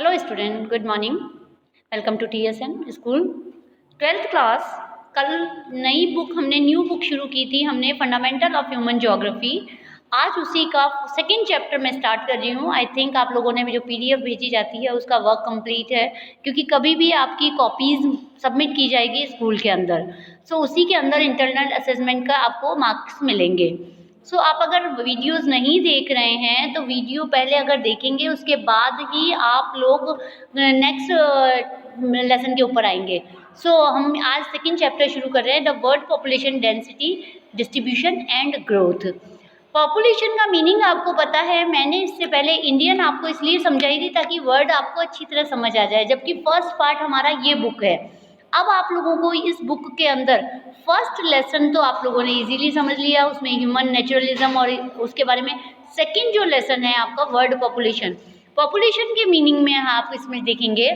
Hello student, good morning. Welcome to TSN school 12th class. कल नई book हमने new book शुरू की थी, हमने फंडामेंटल ऑफ ह्यूमन ज्योग्राफी। आज उसी का सेकंड चैप्टर मैं स्टार्ट कर रही हूँ। आई थिंक आप लोगों ने जो PDF भेजी जाती है उसका वर्क कंप्लीट है, क्योंकि कभी भी आपकी कॉपीज़ सबमिट की जाएगी स्कूल के अंदर। सो उसी के अंदर इंटरनल असेसमेंट का आपको मार्क्स मिलेंगे। सो आप अगर वीडियोस नहीं देख रहे हैं तो वीडियो पहले अगर देखेंगे उसके बाद ही आप लोग नेक्स्ट लेसन के ऊपर आएंगे। सो हम आज सेकंड चैप्टर शुरू कर रहे हैं, the world population density distribution and growth. Population का मीनिंग आपको पता है, मैंने इससे पहले इंडियन आपको इसलिए समझाई थी ताकि वर्ड आपको अच्छी तरह समझ आ जाए, जबकि फर्स्ट पार्ट हमारा ये बुक है। अब आप लोगों को इस बुक के अंदर फर्स्ट लेसन तो आप लोगों ने इजीली समझ लिया, उसमें ह्यूमन नेचुरलिज्म और उसके बारे में। सेकंड जो लेसन है आपका वर्ल्ड पॉपुलेशन। पॉपुलेशन के मीनिंग में आप इसमें देखेंगे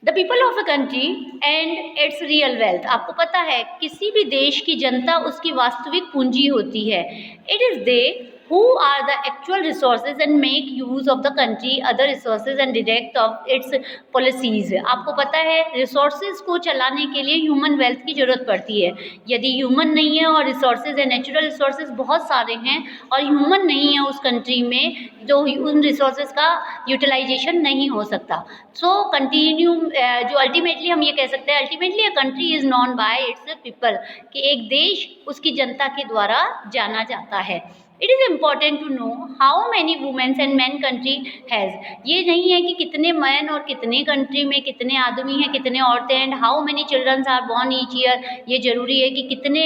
the people of a country and it's real wealth. आपको पता है किसी भी देश की जनता उसकी वास्तविक पूंजी होती है। It is they who are the actual resources and make use of the country other resources and direct of its policies। आपको पता है रिसोर्सेज को चलाने के लिए ह्यूमन वेल्थ की ज़रूरत पड़ती है। यदि ह्यूमन नहीं है और रिसोर्सेज है, नेचुरल रिसोर्सेज बहुत सारे हैं और ह्यूमन नहीं है उस कंट्री में, जो उन रिसोर्सेज का यूटिलाइजेशन नहीं हो सकता। सो कंटिन्यू जो अल्टीमेटली हम ये कह सकते हैं, ultimately a country is known by it's people, कि एक देश उसकी जनता के द्वारा जाना जाता है। It is important to know how many womens and man country has. ये नहीं है कि कितने मैन और कितने कंट्री में कितने आदमी हैं, कितने औरतें हैं। And how many childrens are born each year, ये जरूरी है कि कितने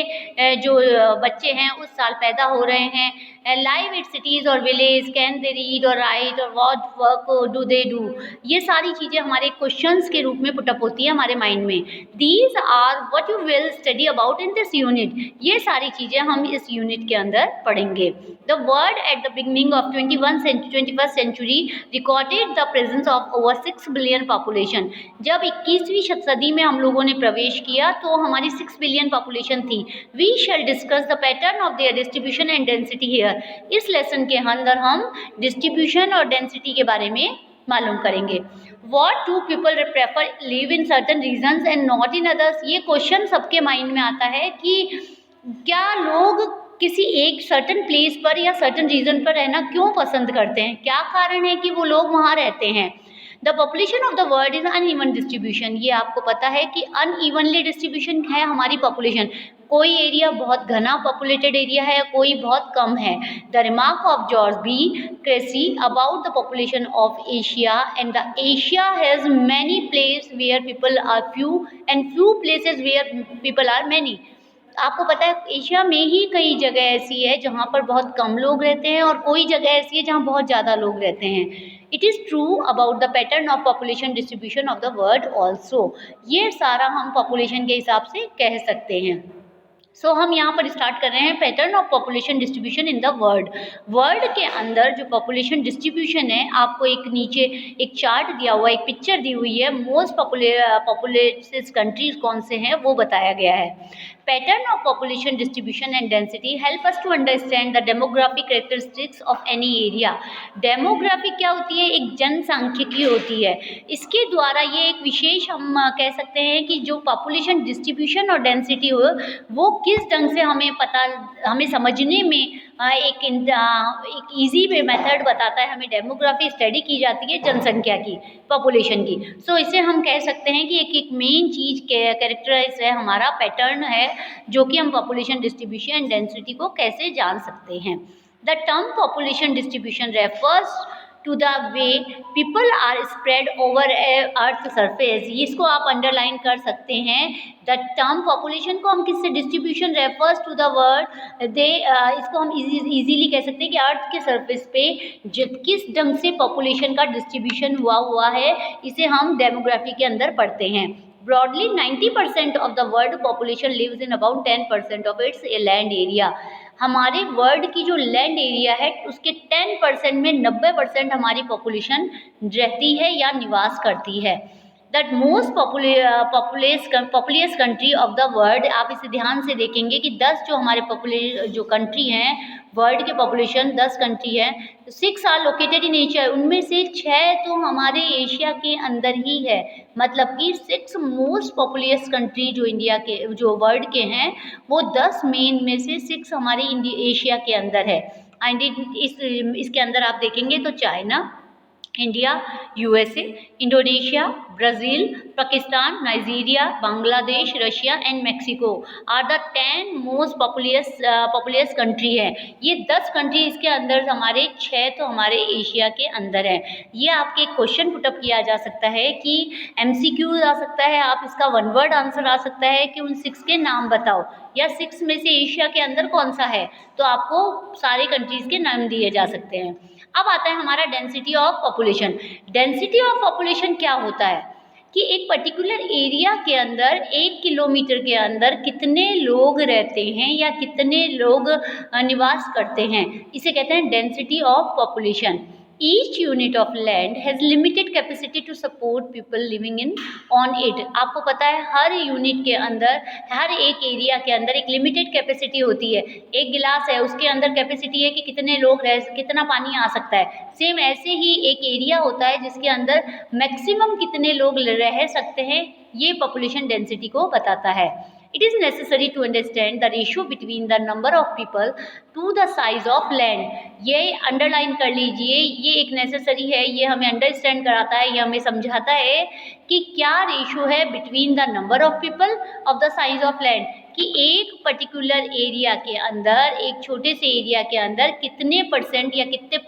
जो बच्चे हैं उस साल पैदा हो रहे हैं। लाइव इट सिटीज़ और विलेज, कैन दे रीड और राइट और what work do they do, ये सारी चीज़ें हमारे क्वेश्चंस के रूप में पुटअप होती है हमारे माइंड में। These are what you will study about in this unit. ये सारी चीज़ें हम इस यूनिट के अंदर पढ़ेंगे। The world at the beginning of 21st century recorded the presence of over 6 billion population. जब 21वीं सदी में हम लोगों ने प्रवेश किया तो हमारी 6 बिलियन पॉपुलेशन थी। We shall discuss the pattern of their distribution and density here. इस लेसन के अंदर हम डिस्ट्रीब्यूशन और डेंसिटी के बारे में मालूम करेंगे। What do people prefer live in certain regions and not in others? ये क्वेश्चन सबके माइंड में आता है कि क्या लोग किसी एक सर्टन प्लेस पर या सर्टन रीजन पर रहना क्यों पसंद करते हैं, क्या कारण है कि वो लोग वहाँ रहते हैं। The population of the world is uneven distribution. ये आपको पता है कि अनइवनली डिस्ट्रीब्यूशन है हमारी पॉपुलेशन। कोई एरिया बहुत घना पॉपुलेटेड एरिया है, कोई बहुत कम है। The remark of George B Cressey about the population of Asia and the Asia has many place where people are few and few places where people are many. आपको पता है एशिया में ही कई जगह ऐसी है जहाँ पर बहुत कम लोग रहते हैं और कोई जगह ऐसी है जहाँ बहुत ज़्यादा लोग रहते हैं। It is true about the pattern of population distribution of the world also. ये सारा हम पॉपुलेशन के हिसाब से कह सकते हैं। सो हम यहाँ पर स्टार्ट कर रहे हैं pattern of population distribution in the world. World के अंदर जो पॉपुलेशन डिस्ट्रीब्यूशन है, आपको एक नीचे एक चार्ट दिया हुआ है, एक पिक्चर दी हुई है। मोस्ट पॉपुलेटेड कंट्रीज कौन से हैं वो बताया गया है। Pattern of population distribution and density help us to understand the demographic characteristics of any area. Demographic क्या होती है, एक जनसांख्यिकी होती है। इसके द्वारा ये एक विशेष हम कह सकते हैं कि जो पॉपुलेशन डिस्ट्रीब्यूशन और डेंसिटी हो वो किस ढंग से हमें समझने में एक इजी वे मेथड बताता है। हमें डेमोग्राफी स्टडी की जाती है जनसंख्या की, पॉपुलेशन की। सो इसे हम कह सकते हैं कि एक मेन चीज़ कैरेक्टराइज है, हमारा पैटर्न है, जो कि हम पॉपुलेशन डिस्ट्रीब्यूशन एंड डेंसिटी को कैसे जान सकते हैं। The term population distribution refers to the way people are spread over earth surface. इसको आप अंडरलाइन कर सकते हैं। द टर्म पॉपुलेशन को हम किससे, distribution refers to the world इसको हम इजीली कह सकते हैं कि अर्थ के सरफेस पे किस ढंग से पॉपुलेशन का डिस्ट्रीब्यूशन हुआ है, इसे हम डेमोग्राफी के अंदर पढ़ते हैं। Broadly, 90% of the world population lives in about 10% of its land area। हमारे वर्ल्ड की जो लैंड एरिया है उसके 10% में 90% हमारी पॉपुलेशन रहती है या निवास करती है। That most populous country of the world, आप इसे ध्यान से देखेंगे कि 10 जो हमारे जो कंट्री हैं वर्ल्ड के पॉपुलेशन 10 कंट्री है, 6 आर लोकेटेड इन एशिया, उनमें से 6 तो हमारे एशिया के अंदर ही है। मतलब कि 6 मोस्ट पॉपुलस कंट्री जो इंडिया के जो वर्ल्ड के हैं वो 10 मेन में से 6 हमारे एशिया के अंदर है। एंड इसके अंदर आप देखेंगे तो China, India, USA, Indonesia, Brazil, Pakistan, Nigeria, Bangladesh, Russia and Mexico are the 10 most populous country है। ये 10 कंट्री इसके अंदर हमारे 6 तो हमारे एशिया के अंदर है। ये आपके क्वेश्चन पुटअप किया जा सकता है कि एमसीक्यू आ सकता है, आप इसका वन वर्ड आंसर आ सकता है कि उन 6 के नाम बताओ, या 6 में से एशिया के अंदर कौन सा है, तो आपको सारे कंट्रीज़ के नाम दिए जा सकते हैं। अब आता है हमारा density of population. Density of population क्या होता है कि एक पर्टिकुलर एरिया के अंदर 1 किलोमीटर के अंदर कितने लोग रहते हैं या कितने लोग निवास करते हैं, इसे कहते हैं density of population. Each unit of land has limited capacity to support people living in on it. आपको पता है हर यूनिट के अंदर, हर एक एरिया के अंदर एक लिमिटेड कैपेसिटी होती है। एक गिलास है, उसके अंदर कैपेसिटी है कि कितने लोग कितना पानी आ सकता है। सेम ऐसे ही एक एरिया होता है जिसके अंदर मैक्सिमम कितने लोग रह सकते हैं, ये पॉपुलेशन डेंसिटी को बताता है। It is necessary to understand the ratio between the number of people to the size of land। ये अंडरलाइन कर लीजिए, ये एक नेसेसरी है, ये हमें अंडरस्टैंड कराता है, ये हमें समझाता है कि क्या रेशो है between the number of people of the size of land, कि एक पर्टिकुलर एरिया के अंदर, एक छोटे से एरिया के अंदर कितने परसेंट या कितने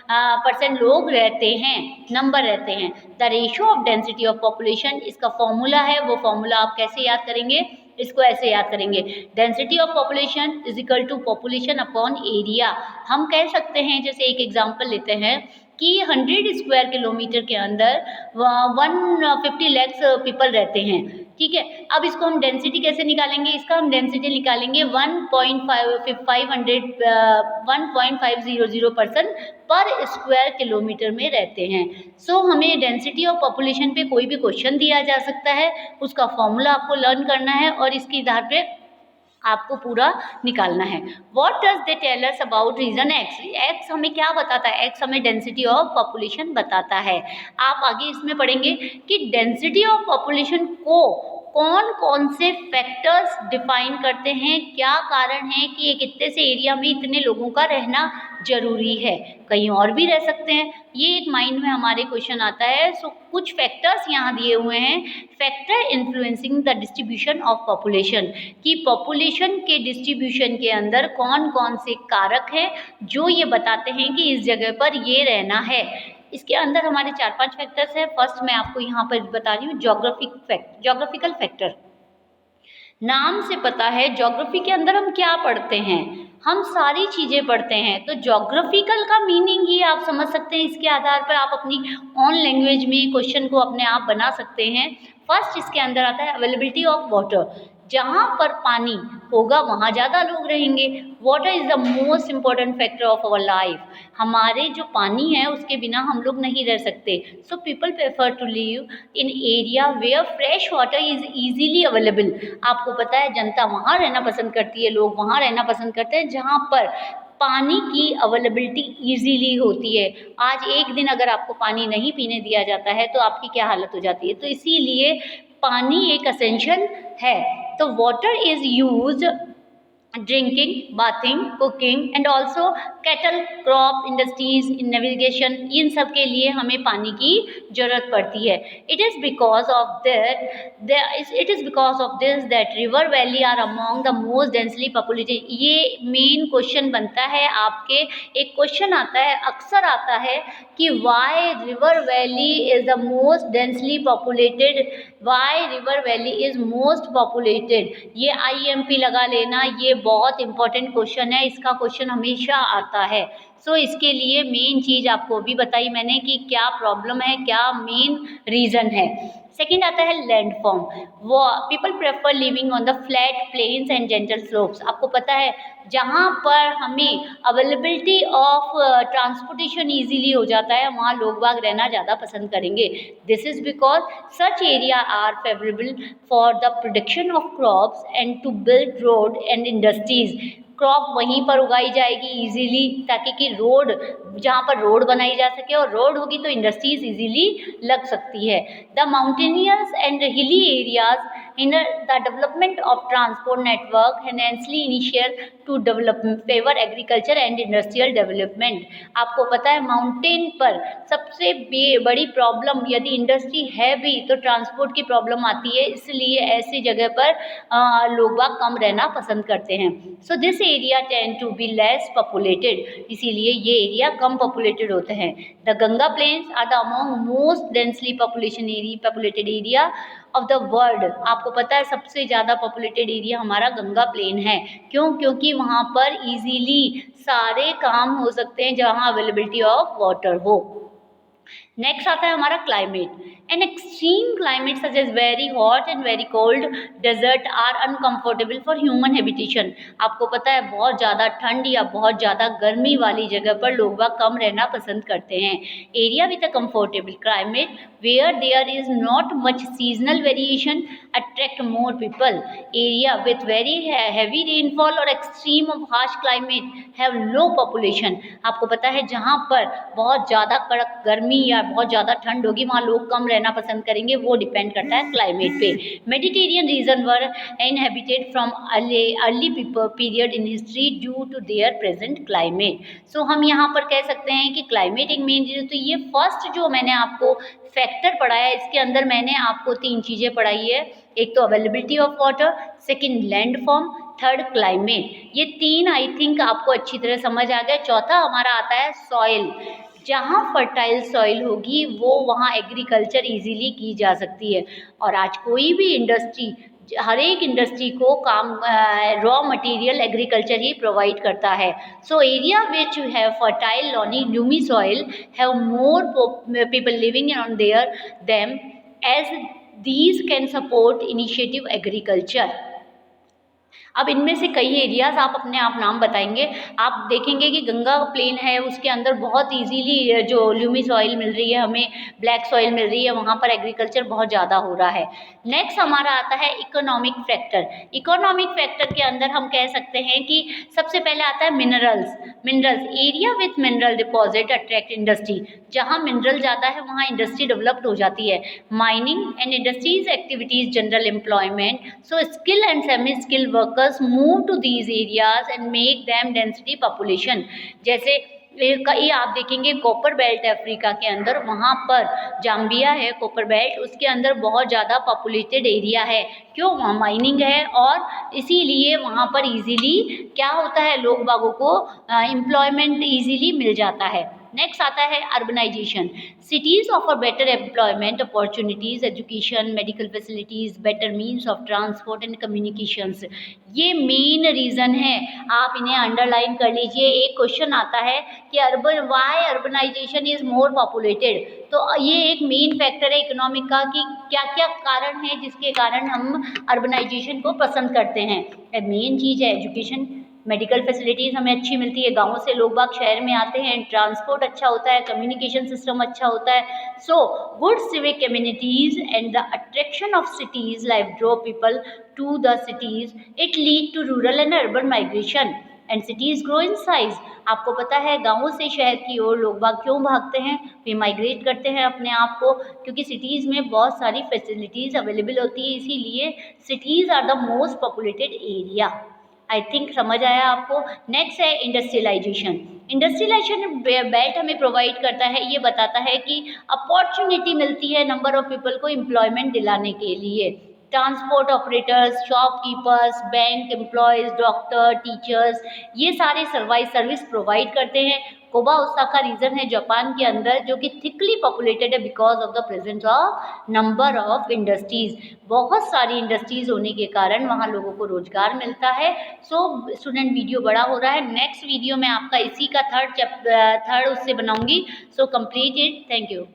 परसेंट लोग रहते हैं, नंबर रहते हैं। The ratio of density of population, इसका फॉर्मूला है, वो फॉर्मूला आप कैसे याद करेंगे, इसको ऐसे याद करेंगे, density of population is equal to population upon area. हम कह सकते हैं, जैसे एक एग्जांपल लेते हैं कि 100 स्क्वायर किलोमीटर के अंदर 150 लाख पीपल रहते हैं, ठीक है। अब इसको हम डेंसिटी कैसे निकालेंगे, इसका हम डेंसिटी निकालेंगे 1.500 पर्सन पर स्क्वायर किलोमीटर में रहते हैं। सो हमें डेंसिटी ऑफ पॉपुलेशन पे कोई भी क्वेश्चन दिया जा सकता है, उसका फॉर्मूला आपको लर्न करना है और इसके आधार पे आपको पूरा निकालना है। What does they tell us about region X. X हमें क्या बताता है, एक्स हमें डेंसिटी ऑफ पॉपुलेशन बताता है। आप आगे इसमें पढ़ेंगे कि डेंसिटी ऑफ पॉपुलेशन को कौन कौन से फैक्टर्स डिफाइन करते हैं, क्या कारण है कि एक इतने से एरिया में इतने लोगों का रहना जरूरी है, कहीं और भी रह सकते हैं, ये एक माइंड में हमारे क्वेश्चन आता है। सो कुछ फैक्टर्स यहाँ दिए हुए हैं, factor influencing the distribution of population, कि पॉपुलेशन के डिस्ट्रीब्यूशन के अंदर कौन कौन से कारक हैं जो ये बताते हैं कि इस जगह पर ये रहना है। इसके अंदर हमारे 4-5 फैक्टर्स हैं। फर्स्ट मैं आपको यहाँ पर बता रही हूँ ज्योग्राफिकल फैक्टर। नाम से पता है ज्योग्राफी के अंदर हम क्या पढ़ते हैं, हम सारी चीज़ें पढ़ते हैं। तो ज्योग्राफिकल का मीनिंग ही आप समझ सकते हैं, इसके आधार पर आप अपनी ऑन लैंग्वेज में क्वेश्चन को अपने आप बना सकते हैं। फर्स्ट इसके अंदर आता है अवेलेबिलिटी ऑफ वाटर, जहाँ पर पानी होगा वहाँ ज़्यादा लोग रहेंगे। Water is the most important factor of our life. हमारे जो पानी है उसके बिना हम लोग नहीं रह सकते। So people prefer to live in area where fresh water is easily available. आपको पता है जनता वहाँ रहना पसंद करती है, लोग वहाँ रहना पसंद करते हैं जहाँ पर पानी की अवेलेबिलिटी ईजीली होती है। आज एक दिन अगर आपको पानी नहीं पीने दिया जाता है तो आपकी क्या हालत हो जाती है। तो इसीलिए पानी एक एसेंशियल है। तो water is used drinking, bathing, cooking and also cattle crop industries, in navigation, in सब के लिए हमें पानी की जरूरत पड़ती है। It is because of this that river valley are among the most densely populated. ये मेन क्वेश्चन बनता है आपके, एक क्वेश्चन आता है, अक्सर आता है कि Wye river valley is the most densely populated, Wye river valley is most populated. ये IMP लगा लेना, ये बहुत इंपॉर्टेंट क्वेश्चन है, इसका क्वेश्चन हमेशा आता आता है। सो इसके लिए मेन चीज़ आपको भी बताई मैंने कि क्या प्रॉब्लम है, क्या मेन रीज़न है। सेकंड आता है लैंड फॉर्म। वो people prefer living on the flat plains and gentle slopes. आपको पता है जहाँ पर हमें अवेलेबिलिटी ऑफ ट्रांसपोर्टेशन इजीली हो जाता है वहाँ लोग बाग रहना ज़्यादा पसंद करेंगे। This is because such area are favourable for the production of crops and to build road and industries. Crop वहीं पर उगाई जाएगी इजीली, ताकि कि रोड, जहाँ पर रोड बनाई जा सके, और रोड होगी तो इंडस्ट्रीज इजीली लग सकती है। The mountainous and hilly areas in the development of transport network hence initial to develop favour agriculture and industrial development. आपको पता है माउंटेन पर सबसे बड़ी प्रॉब्लम यदि इंडस्ट्री है भी तो ट्रांसपोर्ट की प्रॉब्लम आती है, इसलिए ऐसी जगह पर लोग बाग कम रहना पसंद करते हैं। So this area tend to be less populated, इसीलिए ये एरिया कम पॉपुलेटेड होते हैं। The Ganga plains are the among most densely populated area of the world. आपको पता है सबसे ज़्यादा पॉपुलेटेड एरिया हमारा गंगा प्लेन है। क्यों? क्योंकि वहाँ पर इजीली सारे काम हो सकते हैं जहाँ अवेलेबिलिटी ऑफ वाटर हो। नेक्स्ट आता है हमारा climate. An extreme climate such as very hot and very cold desert are uncomfortable for human habitation. आपको पता है बहुत ज़्यादा ठंड या बहुत ज़्यादा गर्मी वाली जगह पर लोग बाग कम रहना पसंद करते हैं। Area with a comfortable climate where there is not much seasonal variation attract more people. Area with very heavy rainfall और extreme of harsh climate have low population. आपको पता है जहाँ पर बहुत ज़्यादा कड़क गर्मी या बहुत ज़्यादा ठंड होगी वहाँ लोग कम रहना पसंद करेंगे, वो डिपेंड करता है क्लाइमेट पे। Mediterranean region were inhabited from early period in history due to their present climate. So हम यहाँ पर कह सकते हैं कि क्लाइमेट एक मेन चीज़। तो ये फर्स्ट जो मैंने आपको फैक्टर पढ़ाया है इसके अंदर मैंने आपको 3 चीज़ें पढ़ाई है। एक तो availability of water, second land form, third climate. ये 3 आई थिंक आपको अच्छी तरह समझ आ गया। चौथा हमारा आता है सॉइल। जहाँ फर्टाइल सॉइल होगी वो वहाँ एग्रीकल्चर इजीली की जा सकती है। और आज कोई भी इंडस्ट्री, हर एक इंडस्ट्री को काम रॉ मटेरियल एग्रीकल्चर ही प्रोवाइड करता है। So area which have fertile loamy soil have more people living on there them as these can support initiative agriculture। अब इनमें से कई एरियाज़ आप अपने आप नाम बताएंगे। आप देखेंगे कि गंगा प्लेन है उसके अंदर बहुत इजीली जो ल्यूमी सॉइल मिल रही है, हमें ब्लैक सॉइल मिल रही है, वहाँ पर एग्रीकल्चर बहुत ज़्यादा हो रहा है। नेक्स्ट हमारा आता है इकोनॉमिक फैक्टर। इकोनॉमिक फैक्टर के अंदर हम कह सकते हैं कि सबसे पहले आता है minerals. Area with mineral deposit attract industry. जहाँ मिनरल ज़्यादा है वहाँ इंडस्ट्री डेवलप्ड हो जाती है। Mining and industries activities general employment, so skill and semi skill workers move to these areas and make them density population। जैसे कई आप देखेंगे कॉपर बेल्ट है अफ्रीका के अंदर, वहाँ पर जाम्बिया है कॉपर बेल्ट, उसके अंदर बहुत ज़्यादा पॉपुलेटेड एरिया है। क्यों? वहाँ माइनिंग है और इसीलिए वहाँ पर इजीली क्या होता है, लोग बागों को एम्प्लॉयमेंट इजीली मिल जाता है। नेक्स्ट आता है urbanisation. Cities offer better employment opportunities, education, medical facilities, better means of transport and communications. ये मेन रीज़न है, आप इन्हें अंडरलाइन कर लीजिए। एक क्वेश्चन आता है कि why urbanisation is more populated. तो ये एक मेन फैक्टर है इकोनॉमिक का कि क्या क्या कारण है जिसके कारण हम अर्बनाइजेशन को पसंद करते हैं। मेन चीज़ है एजुकेशन, मेडिकल फैसिलिटीज़ हमें अच्छी मिलती है, गाँव से लोग बाग शहर में आते हैं, ट्रांसपोर्ट अच्छा होता है, कम्युनिकेशन सिस्टम अच्छा होता है। So good civic communities and the attraction of cities life draw people to the cities, it lead to rural and urban migration and cities grow in size. आपको पता है गाँव से शहर की ओर लोग बाग क्यों भागते हैं, वे माइग्रेट करते हैं अपने आप को, क्योंकि सिटीज़ में बहुत सारी फैसिलिटीज़ अवेलेबल होती है, इसीलिए cities are the most populated area. I think समझ आया आपको। नेक्स्ट है इंडस्ट्रियलाइजेशन। इंडस्ट्रियलाइजेशन बेल्ट हमें प्रोवाइड करता है, ये बताता है कि अपॉर्चुनिटी मिलती है नंबर ऑफ पीपल को एम्प्लॉयमेंट दिलाने के लिए। Transport operators, shopkeepers, bank employees, doctor, teachers, ये सारे सर्विस प्रोवाइड करते हैं। ओसाका रीजन है जापान के अंदर, जो कि थिकली पॉपुलेटेड है because of the presence of number of industries. बहुत सारी इंडस्ट्रीज होने के कारण वहाँ लोगों को रोजगार मिलता है। सो स्टूडेंट, वीडियो बड़ा हो रहा है, नेक्स्ट वीडियो में आपका इसी का थर्ड उससे बनाऊंगी। So complete it. Thank you.